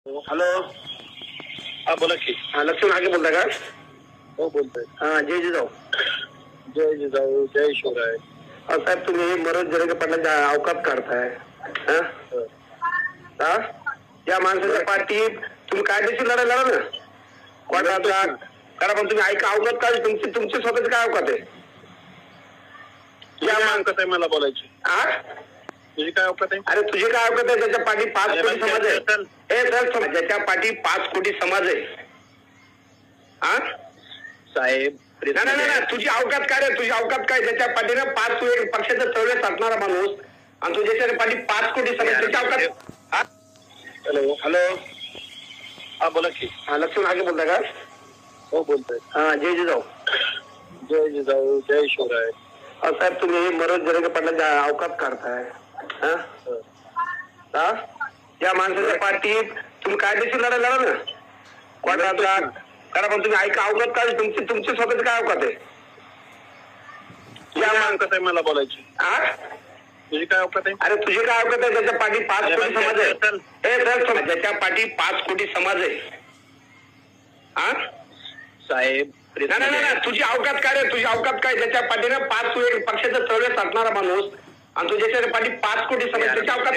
Hello. हा बोला की. लक्ष्मण हाके बोलताय का? हो बोलतोय. जय जिजाऊ. जय जिजाऊ जय शिवराय. साहेब तुम्ही मनोज जरांगे पाटलांच्या अवकात काढताय. या माणसाच्या पाठी तुम्ही कायदेशीर लढाई लढा ना. कोर्टात करा, पण तुम्ही ऐका अवकात काय तुमची स्वतःची काय अवकात आहे? या अवकात आहे मला बोलायची. तुझी काय अवकात आहे? अरे तुझी काय अवकात आहे? त्याच्या पाठी 5 कोटी समाज आहे. ज्याच्या पाठी 5 कोटी समाज आहे. साहेब नाही तुझी अवकात काय रे? तुझी अवकात काय? ज्याच्या पाठीनं 5 पक्षाचं चळवळ साधणारा माणूस आणि तू ज्याच्या पाठी 5 कोटी समाज, त्याच्या अवकात. हॅलो. हा बोला की. लक्ष्मण हाके बोलताय का? हो बोलतोय. जय जिजाऊ. जय जिजाऊ जय शिवराय. साहेब तुम्ही मनोज जरांगे पाटलांच्या अवकात काढताय. या माणसाच्या पाठी तुम्ही कायदेशीर लढाई लढा ना. कोर्टात करा, पण तुम्ही ऐका अवकात काय तुमची स्वतःची काय अवकात आहे? या अवकात आहे मला बोलायची. तुझी काय अवकात आहे? अरे तुझी काय अवकात आहे? त्याच्या पाठी 5 कोटी समाज आहे. ज्याच्या पाठी 5 कोटी समाज आहे. साहेब नाही तुझी अवकात काय रे? तुझी अवकात काय? ज्याच्या पाठीनं 5 पक्षाचं चळवळ साधणारा माणूस आणि तू ज्याच्या पाठी 5 कोटी समाज, त्याच्या अवकात.